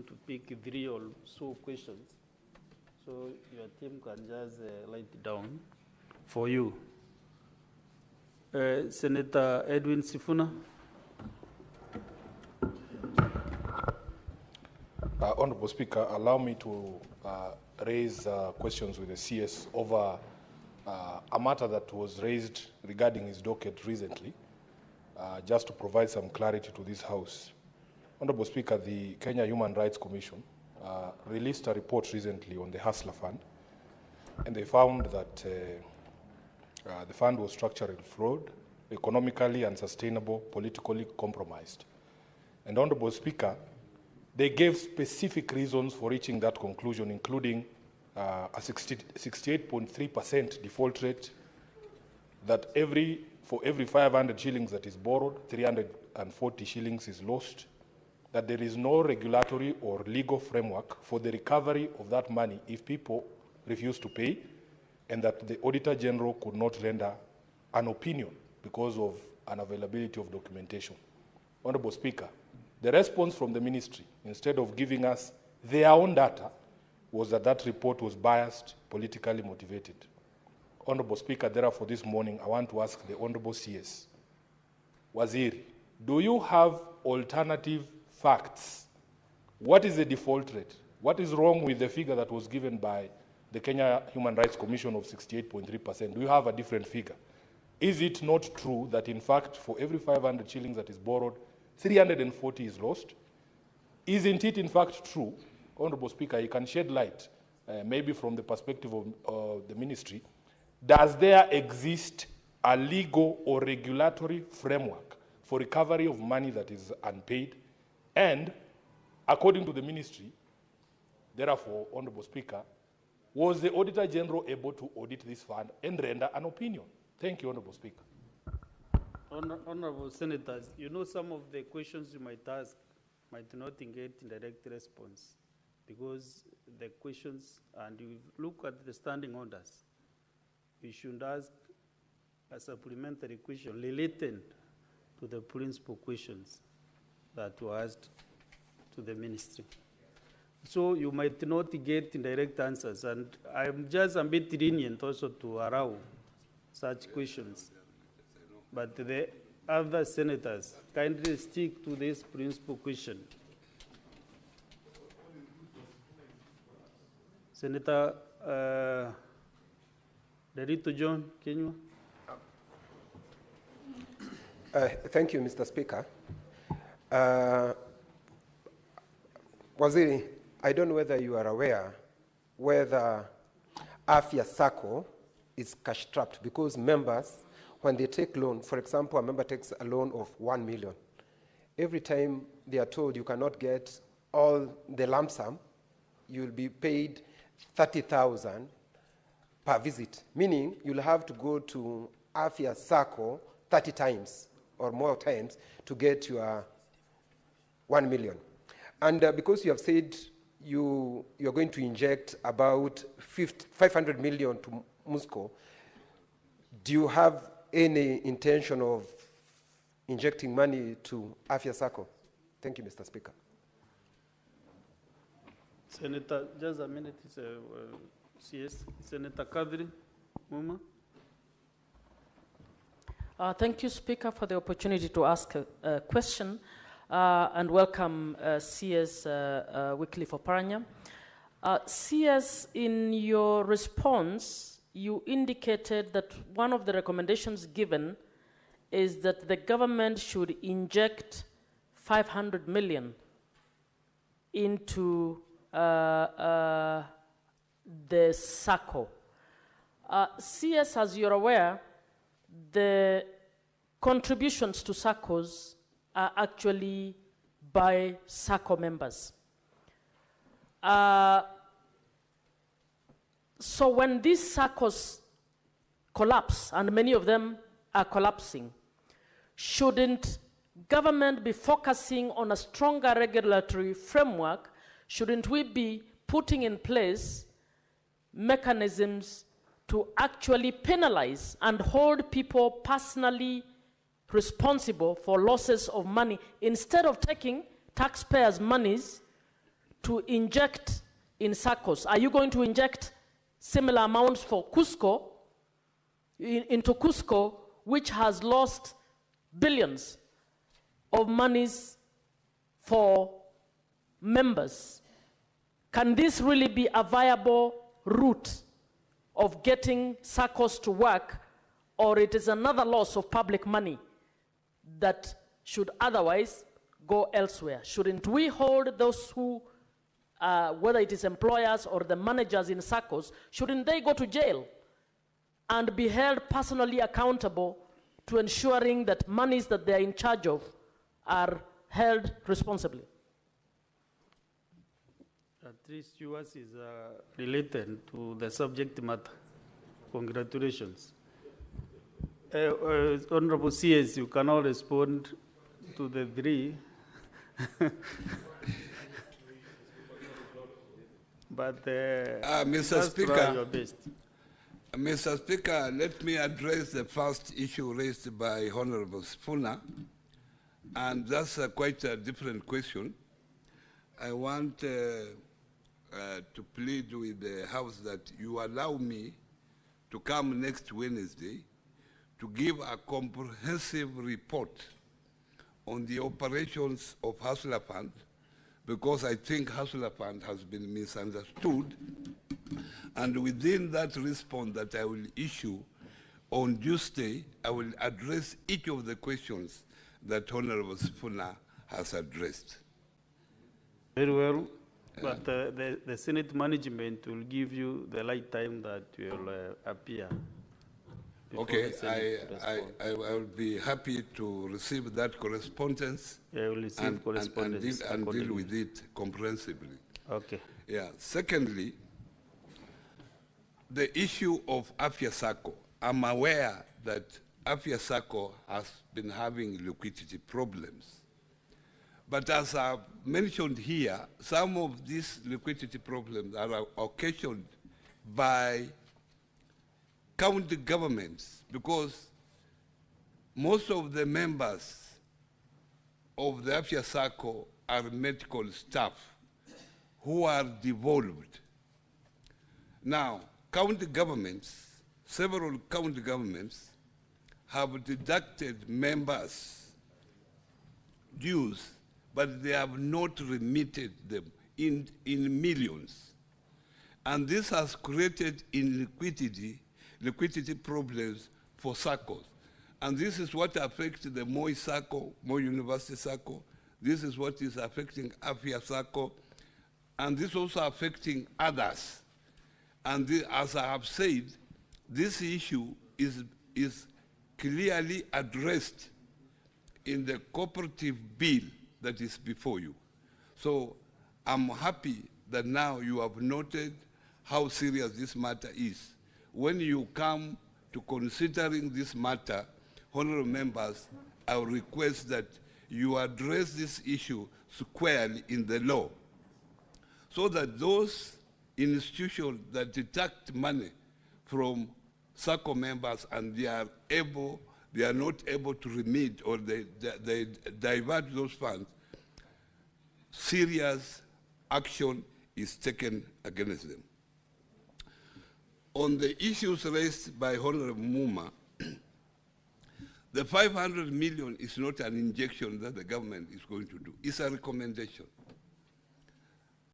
want to pick 3 or so questions. So your team can just write it down for you. Senator Edwin Sifuna. Honorable Speaker, allow me to raise questions with the CS over a matter that was raised regarding his docket recently, just to provide some clarity to this House. Honorable Speaker, the Kenya Human Rights Commission released a report recently on the Hustler Fund, and they found that the fund was structurally flawed, economically unsustainable, politically compromised. And Honorable Speaker, they gave specific reasons for reaching that conclusion, including a 68.3% default rate, that for every 500 shillings that is borrowed, 340 shillings is lost, that there is no regulatory or legal framework for the recovery of that money if people refuse to pay, and that the Auditor General could not render an opinion because of unavailability of documentation. Honorable Speaker, the response from the ministry, instead of giving us their own data, was that that report was biased, politically motivated. Honorable Speaker, therefore this morning I want to ask the Honorable CS, Waziri, do you have alternative facts? What is the default rate? What is wrong with the figure that was given by the Kenya Human Rights Commission of 68.3%? Do you have a different figure? Is it not true that in fact for every 500 shillings that is borrowed, 340 is lost? Isn't it in fact true, Honorable Speaker, you can shed light, maybe from the perspective of the ministry, does there exist a legal or regulatory framework for recovery of money that is unpaid? And according to the ministry, therefore, Honorable Speaker, was the Auditor General able to audit this fund and render an opinion? Thank you, Honorable Speaker. Honorable Senators, you know some of the questions you might ask might not get direct response because the questions, and you look at the standing orders, you should ask a supplementary question related to the principal questions that were asked to the ministry. So you might not get direct answers, and I'm just a bit lenient also to allow such questions. But the other senators kindly stick to this principal question. Senator Derito John, Kenya. Thank you, Mr. Speaker. Waziri, I don't know whether you are aware whether Afya Sacco is cash-strapped, because members, when they take loan, for example, a member takes a loan of 1 million. Every time they are told you cannot get all the lump sum, you will be paid 30,000 per visit, meaning you'll have to go to Afya Sacco 30 times or more times to get your 1 million. And because you have said you're going to inject about 500 million to Musco, do you have any intention of injecting money to Afya Sacco? Thank you, Mr. Speaker. Senator, just a minute, CS. Senator Kadri Muma. Thank you, Speaker, for the opportunity to ask a question, and welcome CS Wycliffe Oparanya. CS, in your response, you indicated that one of the recommendations given is that the government should inject 500 million into the Sacco. CS, as you're aware, the contributions to Saccos are actually by Sacco members. So when these Saccos collapse, and many of them are collapsing, shouldn't government be focusing on a stronger regulatory framework? Shouldn't we be putting in place mechanisms to actually penalize and hold people personally responsible for losses of money, instead of taking taxpayers' monies to inject in Saccos? Are you going to inject similar amounts for Cusco, into Cusco, which has lost billions of monies for members? Can this really be a viable route of getting Saccos to work, or it is another loss of public money that should otherwise go elsewhere? Shouldn't we hold those who, whether it is employers or the managers in Saccos, shouldn't they go to jail and be held personally accountable to ensuring that monies that they are in charge of are held responsibly? At least yours is related to the subject matter. Congratulations. Honorable CS, you can now respond to the three. But Mr. Speaker, your best. Mr. Speaker, let me address the first issue raised by Honorable Sifuna, and that's quite a different question. I want to plead with the House that you allow me to come next Wednesday to give a comprehensive report on the operations of Hustler Fund, because I think Hustler Fund has been misunderstood. And within that response that I will issue on Tuesday, I will address each of the questions that Honorable Sifuna has addressed. Very well. But the Senate management will give you the right time that will appear. Okay, I will be happy to receive that correspondence. Yeah, I will receive correspondence and deal with it comprehensively. Okay. Yeah. Secondly, the issue of Afya Sacco. I'm aware that Afya Sacco has been having liquidity problems. But as I've mentioned here, some of these liquidity problems are occasioned by county governments, because most of the members of the Afya Sacco are medical staff who are devolved. Now, county governments, several county governments have deducted members' dues, but they have not remitted them in millions. And this has created liquidity problems for Saccos. And this is what affects the Moi Sacco, Moi University Sacco. This is what is affecting Afya Sacco. And this also affecting others. And as I have said, this issue is clearly addressed in the cooperative bill that is before you. So I'm happy that now you have noted how serious this matter is. When you come to considering this matter, honorable members, I will request that you address this issue squarely in the law, so that those institutions that deduct money from Sacco members and they are not able to remit, or they divert those funds, serious action is taken against them. On the issues raised by Honorable Muma, the 500 million is not an injection that the government is going to do. It's a recommendation.